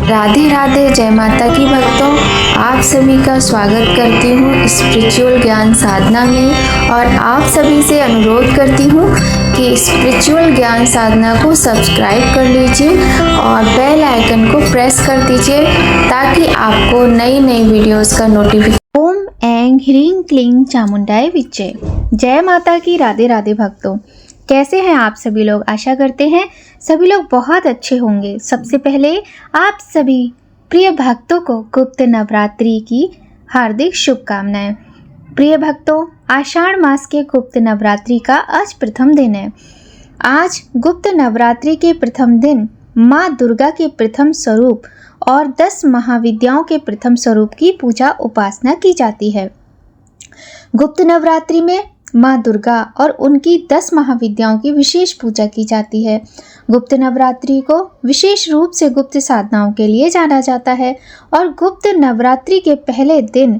राधे राधे, जय माता की भक्तों। आप सभी का स्वागत करती हूँ स्पिरिचुअल ज्ञान साधना में और आप सभी से अनुरोध करती हूँ कि स्पिरिचुअल ज्ञान साधना को सब्सक्राइब कर लीजिए और बेल आइकन को प्रेस कर दीजिए ताकि आपको नई नई वीडियोस का नोटिफिकेशन। ओम ऐं ह्रीं क्लीं चामुंडाय विच्चे। जय माता की। राधे राधे भक्तों, कैसे हैं आप सभी लोग? आशा करते हैं सभी लोग बहुत अच्छे होंगे। सबसे पहले आप सभी प्रिय भक्तों को गुप्त नवरात्रि की हार्दिक शुभकामनाएं। प्रिय भक्तों, आषाढ़ मास के गुप्त नवरात्रि का आज प्रथम दिन है। आज गुप्त नवरात्रि के प्रथम दिन माँ दुर्गा के प्रथम स्वरूप और 10 महाविद्याओं के प्रथम स्वरूप की पूजा उपासना की जाती है। गुप्त नवरात्रि में माँ दुर्गा और उनकी 10 महाविद्याओं की विशेष पूजा की जाती है। गुप्त नवरात्रि को विशेष रूप से गुप्त साधनाओं के लिए जाना जाता है और गुप्त नवरात्रि के पहले दिन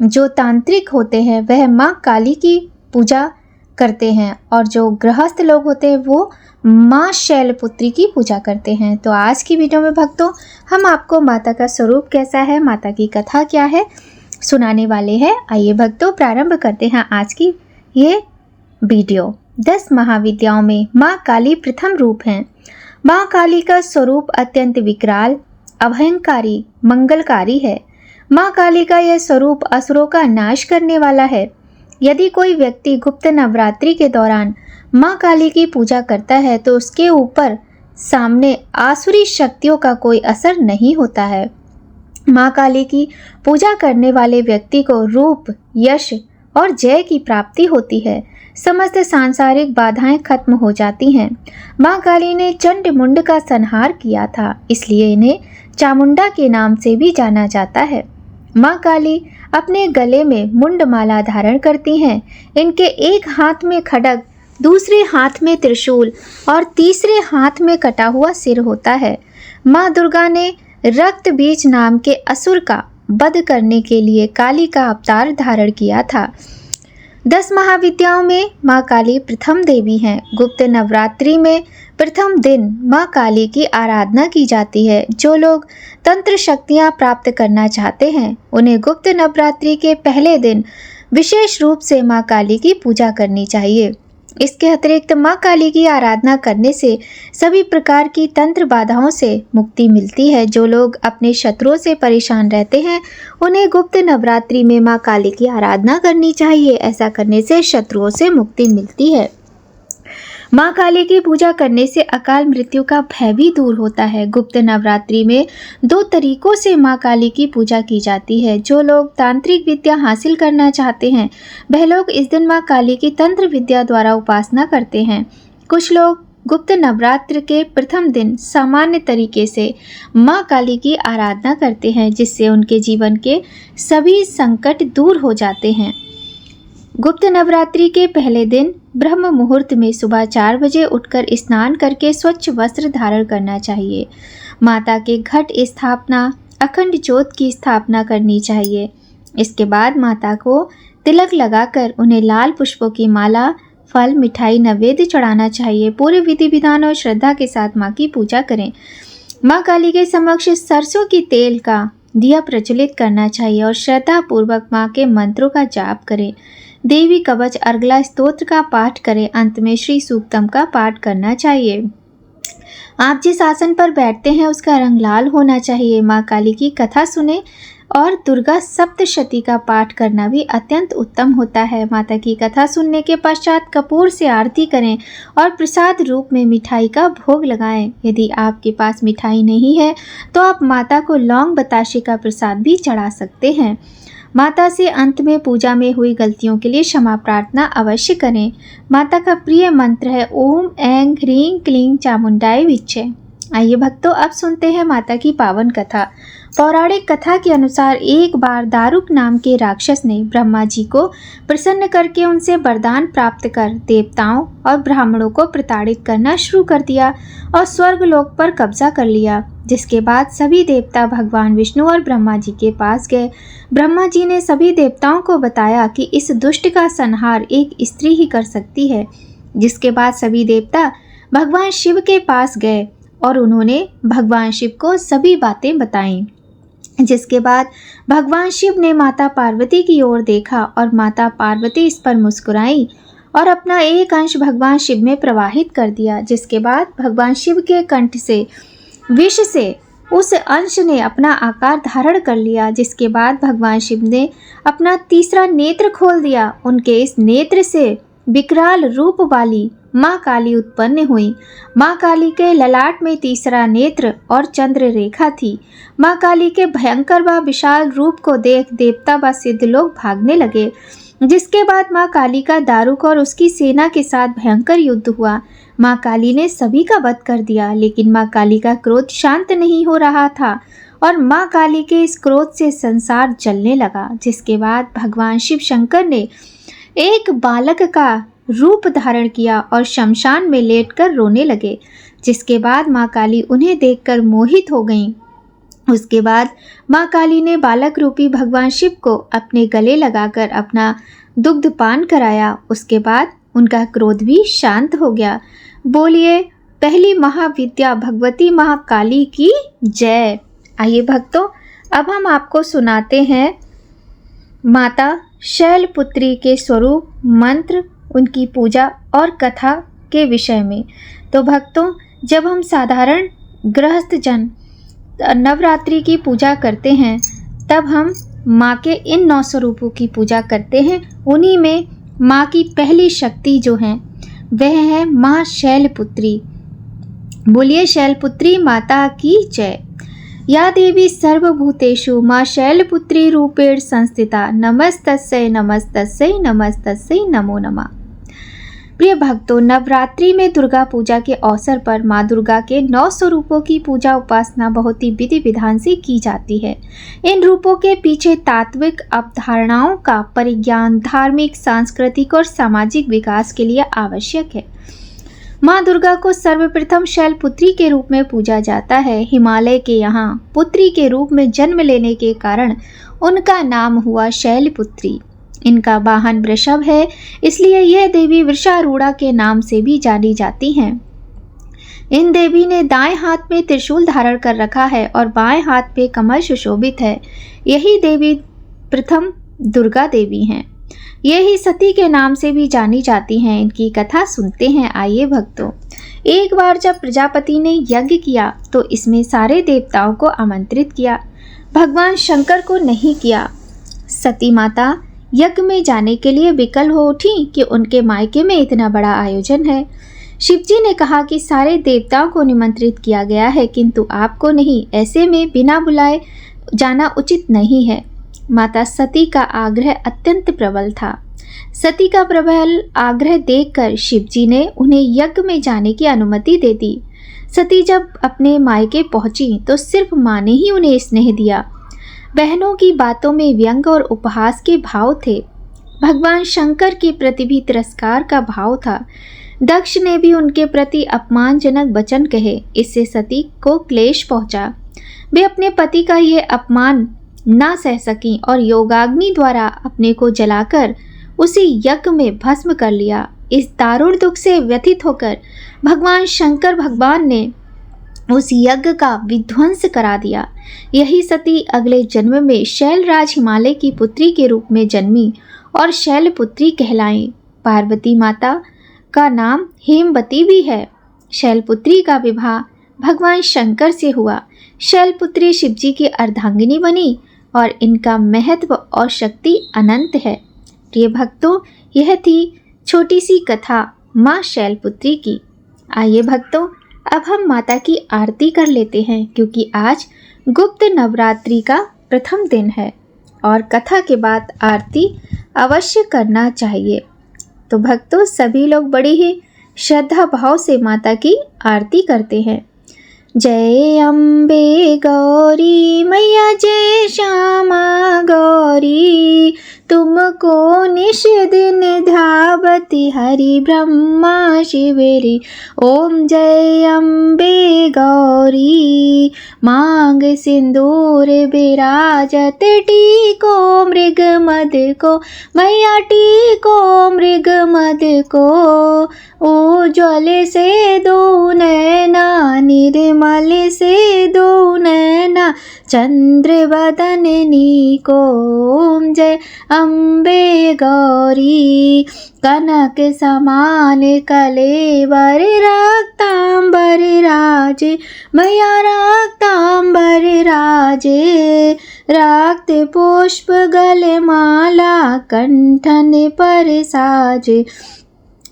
जो तांत्रिक होते हैं वह माँ काली की पूजा करते हैं और जो गृहस्थ लोग होते हैं वो माँ शैलपुत्री की पूजा करते हैं। तो आज की वीडियो में भक्तों हम आपको माता का स्वरूप कैसा है, माता की कथा क्या है, सुनाने वाले हैं। आइए भक्तों प्रारंभ करते हैं आज की ये वीडियो। 10 महाविद्याओं में माँ काली प्रथम रूप हैं। माँ काली का स्वरूप अत्यंत विकराल, अभयंकारी, मंगलकारी है। माँ काली का यह स्वरूप असुरों का नाश करने वाला है। यदि कोई व्यक्ति गुप्त नवरात्रि के दौरान माँ काली की पूजा करता है तो उसके ऊपर सामने आसुरी शक्तियों का कोई असर नहीं होता है। माँ काली की पूजा करने वाले व्यक्ति को रूप, यश और जय की प्राप्ति होती है। समस्त सांसारिक बाधाएं खत्म हो जाती हैं। माँ काली ने चंड मुंड का संहार किया था, इसलिए इन्हें चामुंडा के नाम से भी जाना जाता है। माँ काली अपने गले में मुंडमाला धारण करती हैं। इनके एक हाथ में खड्ग, दूसरे हाथ में त्रिशूल और तीसरे हाथ में कटा हुआ सिर होता है। माँ दुर्गा ने रक्त बीज नाम के असुर का वध करने के लिए काली का अवतार धारण किया था। 10 महाविद्याओं में माँ काली प्रथम देवी हैं। गुप्त नवरात्रि में प्रथम दिन माँ काली की आराधना की जाती है। जो लोग तंत्र शक्तियाँ प्राप्त करना चाहते हैं उन्हें गुप्त नवरात्रि के पहले दिन विशेष रूप से माँ काली की पूजा करनी चाहिए। इसके अतिरिक्त माँ काली की आराधना करने से सभी प्रकार की तंत्र बाधाओं से मुक्ति मिलती है। जो लोग अपने शत्रुओं से परेशान रहते हैं उन्हें गुप्त नवरात्रि में माँ काली की आराधना करनी चाहिए। ऐसा करने से शत्रुओं से मुक्ति मिलती है। माँ काली की पूजा करने से अकाल मृत्यु का भय भी दूर होता है। गुप्त नवरात्रि में 2 तरीकों से माँ काली की पूजा की जाती है। जो लोग तांत्रिक विद्या हासिल करना चाहते हैं वह लोग इस दिन माँ काली की तंत्र विद्या द्वारा उपासना करते हैं। कुछ लोग गुप्त नवरात्र के प्रथम दिन सामान्य तरीके से माँ काली की आराधना करते हैं जिससे उनके जीवन के सभी संकट दूर हो जाते हैं। गुप्त नवरात्रि के पहले दिन ब्रह्म मुहूर्त में सुबह 4 बजे उठकर स्नान करके स्वच्छ वस्त्र धारण करना चाहिए। माता के घट स्थापना, अखंड ज्योत की स्थापना करनी चाहिए। इसके बाद माता को तिलक लगाकर उन्हें लाल पुष्पों की माला, फल, मिठाई, नैवेद्य चढ़ाना चाहिए। पूरे विधि विधान और श्रद्धा के साथ माँ की पूजा करें। माँ काली के समक्ष सरसों की तेल का दिया प्रज्वलित करना चाहिए और श्रद्धा पूर्वक माँ के मंत्रों का जाप करें। देवी कवच अर्गला स्तोत्र का पाठ करें। अंत में श्री सूक्तम का पाठ करना चाहिए। आप जिस आसन पर बैठते हैं उसका रंग लाल होना चाहिए। माँ काली की कथा सुने और दुर्गा सप्तशती का पाठ करना भी अत्यंत उत्तम होता है। माता की कथा सुनने के पश्चात कपूर से आरती करें और प्रसाद रूप में मिठाई का भोग लगाएं। यदि आपके पास मिठाई नहीं है तो आप माता को लौंग बताशे का प्रसाद भी चढ़ा सकते हैं। माता से अंत में पूजा में हुई गलतियों के लिए क्षमा प्रार्थना अवश्य करें। माता का प्रिय मंत्र है ओम ऐं ह्रीं क्लीं चामुंडाय विच्चे। आइए भक्तों अब सुनते हैं माता की पावन कथा। पौराणिक कथा के अनुसार एक बार दारुक नाम के राक्षस ने ब्रह्मा जी को प्रसन्न करके उनसे वरदान प्राप्त कर देवताओं और ब्राह्मणों को प्रताड़ित करना शुरू कर दिया और स्वर्ग लोक पर कब्जा कर लिया। जिसके बाद सभी देवता भगवान विष्णु और ब्रह्मा जी के पास गए। ब्रह्मा जी ने सभी देवताओं को बताया कि इस दुष्ट का संहार एक स्त्री ही कर सकती है। जिसके बाद सभी देवता भगवान शिव के पास गए और उन्होंने भगवान शिव को सभी बातें बताईं। जिसके बाद भगवान शिव ने माता पार्वती की ओर देखा और माता पार्वती इस पर मुस्कुराई और अपना एक अंश भगवान शिव में प्रवाहित कर दिया। जिसके बाद भगवान शिव के कंठ से विष से उस अंश ने अपना आकार धारण कर लिया। जिसके बाद भगवान शिव ने अपना तीसरा नेत्र खोल दिया। उनके इस नेत्र से विकराल रूप वाली माँ काली उत्पन्न हुई। माँ काली के ललाट में तीसरा नेत्र और चंद्र रेखा थी। माँ काली के भयंकर व विशाल रूप को देख देवता व सिद्ध लोग भागने लगे। जिसके बाद माँ काली का दारुक और उसकी सेना के साथ भयंकर युद्ध हुआ। माँ काली ने सभी का वध कर दिया, लेकिन माँ काली का क्रोध शांत नहीं हो रहा था और माँ काली के इस क्रोध से संसार जलने लगा। जिसके बाद भगवान शिव शंकर ने एक बालक का रूप धारण किया और शमशान में लेटकर रोने लगे। जिसके बाद माँ काली उन्हें देखकर मोहित हो गईं। उसके बाद माँ काली ने बालक रूपी भगवान शिव को अपने गले लगाकर अपना दुग्ध पान कराया। उसके बाद उनका क्रोध भी शांत हो गया। बोलिए पहली महाविद्या भगवती महाकाली की जय। आइए भक्तों, अब हम आपको सुनाते हैं माता शैलपुत्री के स्वरूप, मंत्र, उनकी पूजा और कथा के विषय में। तो भक्तों, जब हम साधारण गृहस्थ जन नवरात्रि की पूजा करते हैं तब हम माँ के इन 9 स्वरूपों की पूजा करते हैं। उन्हीं में माँ की पहली शक्ति जो है वह है माँ शैलपुत्री। बोलिए शैलपुत्री माता की जय। या देवी सर्वभूतेषु माँ शैलपुत्री रूपेण संस्थिता नमस्तस्यै नमस्तस्यै नमस्तस्यै नमो नमः। प्रिय भक्तों, नवरात्रि में दुर्गा पूजा के अवसर पर माँ दुर्गा के 9 स्वरूपों की पूजा उपासना बहुत ही विधि विधान से की जाती है। इन रूपों के पीछे तात्विक अवधारणाओं का परिज्ञान धार्मिक, सांस्कृतिक और सामाजिक विकास के लिए आवश्यक है। माँ दुर्गा को सर्वप्रथम शैलपुत्री के रूप में पूजा जाता है। हिमालय के यहाँ पुत्री के रूप में जन्म लेने के कारण उनका नाम हुआ शैलपुत्री। इनका वाहन वृषभ है, इसलिए यह देवी वृषारूढ़ा के नाम से भी जानी जाती हैं। इन देवी ने दाएं हाथ में त्रिशूल धारण कर रखा है और बाएं हाथ पे कमल सुशोभित है। यही देवी प्रथम दुर्गा देवी हैं। यही सती के नाम से भी जानी जाती हैं। इनकी कथा सुनते हैं। आइए भक्तों, एक बार जब प्रजापति ने यज्ञ किया तो इसमें सारे देवताओं को आमंत्रित किया, भगवान शंकर को नहीं किया। सती माता यज्ञ में जाने के लिए विकल हो उठी कि उनके मायके में इतना बड़ा आयोजन है। शिवजी ने कहा कि सारे देवताओं को निमंत्रित किया गया है किंतु आपको नहीं, ऐसे में बिना बुलाए जाना उचित नहीं है। माता सती का आग्रह अत्यंत प्रबल था। सती का प्रबल आग्रह देखकर शिवजी ने उन्हें यज्ञ में जाने की अनुमति दे दी। सती जब अपने मायके पहुंची तो सिर्फ माँ ने ही उन्हें स्नेह दिया। बहनों की बातों में व्यंग और उपहास के भाव थे। भगवान शंकर के प्रति भी तिरस्कार का भाव था। दक्ष ने भी उनके प्रति अपमानजनक वचन कहे। इससे सती को क्लेश पहुंचा। वे अपने पति का ये अपमान ना सह सकीं और योगाग्नि द्वारा अपने को जलाकर उसी यज्ञ में भस्म कर लिया। इस दारुण दुख से व्यथित होकर भगवान शंकर भगवान ने उस यज्ञ का विध्वंस करा दिया। यही सती अगले जन्म में शैलराज हिमालय की पुत्री के रूप में जन्मी और शैलपुत्री कहलाई। पार्वती माता का नाम हेमवती भी है। शैलपुत्री का विवाह भगवान शंकर से हुआ। शैलपुत्री शिवजी की अर्धांगिनी बनी और इनका महत्व और शक्ति अनंत है। प्रिय भक्तों, यह थी छोटी सी कथा माँ शैलपुत्री की। आइए भक्तों, अब हम माता की आरती कर लेते हैं क्योंकि आज गुप्त नवरात्रि का प्रथम दिन है और कथा के बाद आरती अवश्य करना चाहिए। तो भक्तों, सभी लोग बड़ी ही श्रद्धा भाव से माता की आरती करते हैं। जय अम्बे गौरी मैया, जय श्यामा गौरी, तुमको निश दिन ध्यावती हरि ब्रह्मा शिवेरी। ओम जय अम्बे गौरी मांग सिंदूर विराजत टीको मृग मद को मैया टीको मृग मद को। उज्ज्वल से दो नैना निर्मल से दो नैना चंद्र बदननी को। ओम जय अम्बे गौरी कनक समान कलेवर रक्तांबर राजे मैया रक्तांबर राजे। रक्त पुष्प गले माला कंठन पर साजे।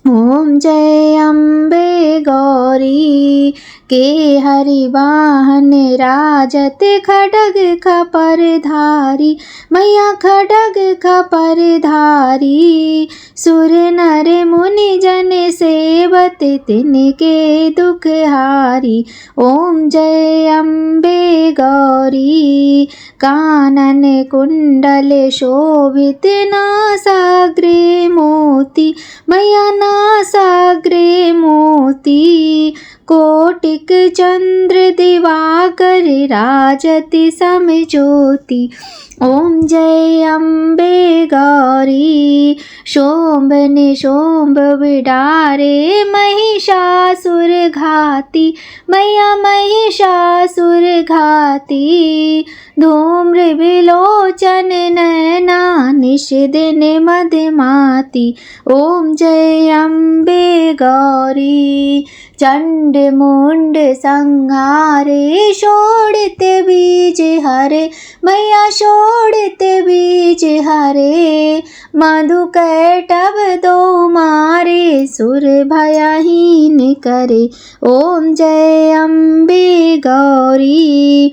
ओम जय अम्बे गौरी के हरि वाहन राजत खड्ग खपर धारी मैया खड्ग खपर धारी। सुर नर मुनि जन सेवत तिनके दुख हारी। ओम जय अम्बे गौरी कानन कुंडल शोभित नासाग्रे मोती मैया नासाग्रे मोती। कोटिक चंद्र दिवाकर राजति समज्योति। ओम जय अम्बे गौरी शोभ निशोभ विडारे महिषासुर घाती मैया महिषासुर घाती। धूम्र विलोचन नैना निश दिन मदमाती। ओम जय अम्बे गौरी चंड मुंड संहारे शोड़ित बीज हरे मैया शोड़ित बीज हरे। मधु कैटभ दो मारे सुर भयहीन करे। ओम जय अम्बे गौरी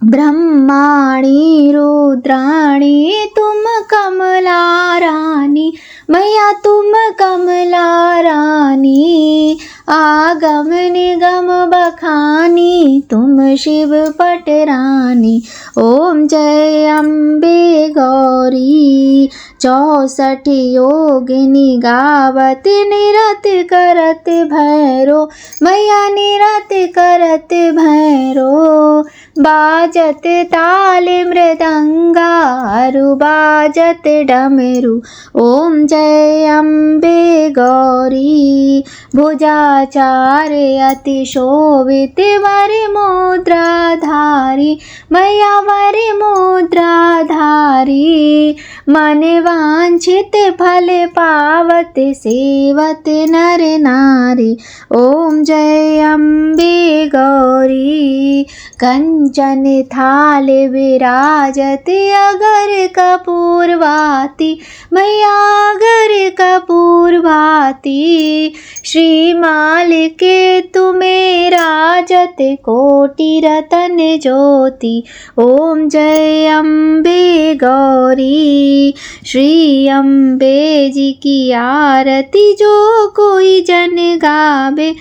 ब्रह्माणी रुद्राणी तुम कमला रानी मैया तुम कमला रानी। आगम निगम बखानी तुम शिव पटरानी। ओम जय अम्बे गौरी 64 योगिनी गावत निरत करत भैरो मैया निरत करत भैरो। बाजत ताल मृदंगा अरु बाजत डमरू। ओम जय अम्बे गौरी भुजाचार अति शोभित वर मुद्राधारी मैया वर मुद्राधारी। मन वांछित फल पावत सेवत नर नारी। ओम जय अम्बे गौरी कंचन थाल विराजत अगर कपूरवाती मैया अगर कपूरवाती। श्रीमाल के तुम्हें राजत कोटि रतन ज्योति। ओम जय अम्बे गौरी श्री अम्बे जी की आरती जो कोई जन गावे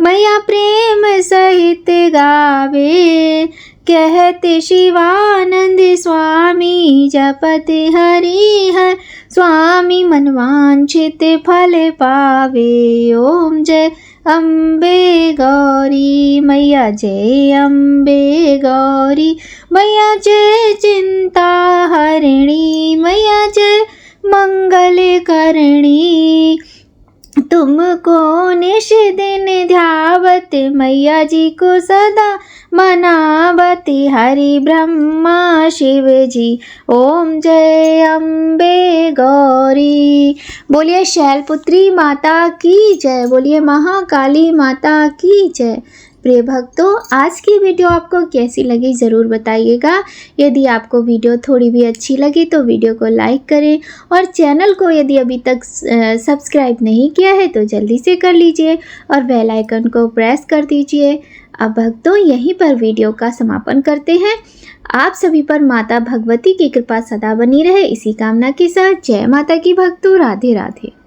मैया प्रेम सहित गावे। कहते शिवानंद स्वामी जपत हरि हर स्वामी मनवांछित फल पावे। ओम जय अम्बे गौरी मैया जय अम्बे गौरी मैया जय चिंता हरिणी मैया जय मंगल करणी। तुमको निश दिन ध्यावत मैया जी को सदा मनावती हरि ब्रह्मा शिव जी। ओम जय अम्बे गौरी। बोलिए शैलपुत्री माता की जय, बोलिए महाकाली माता की जय। प्रिय भक्तों, आज की वीडियो आपको कैसी लगी ज़रूर बताइएगा। यदि आपको वीडियो थोड़ी भी अच्छी लगी तो वीडियो को लाइक करें और चैनल को यदि अभी तक सब्सक्राइब नहीं किया है तो जल्दी से कर लीजिए और बेल आइकन को प्रेस कर दीजिए। अब भक्तों, यहीं पर वीडियो का समापन करते हैं। आप सभी पर माता भगवती की कृपा सदा बनी रहे, इसी कामना के साथ जय माता की भक्तों। राधे राधे।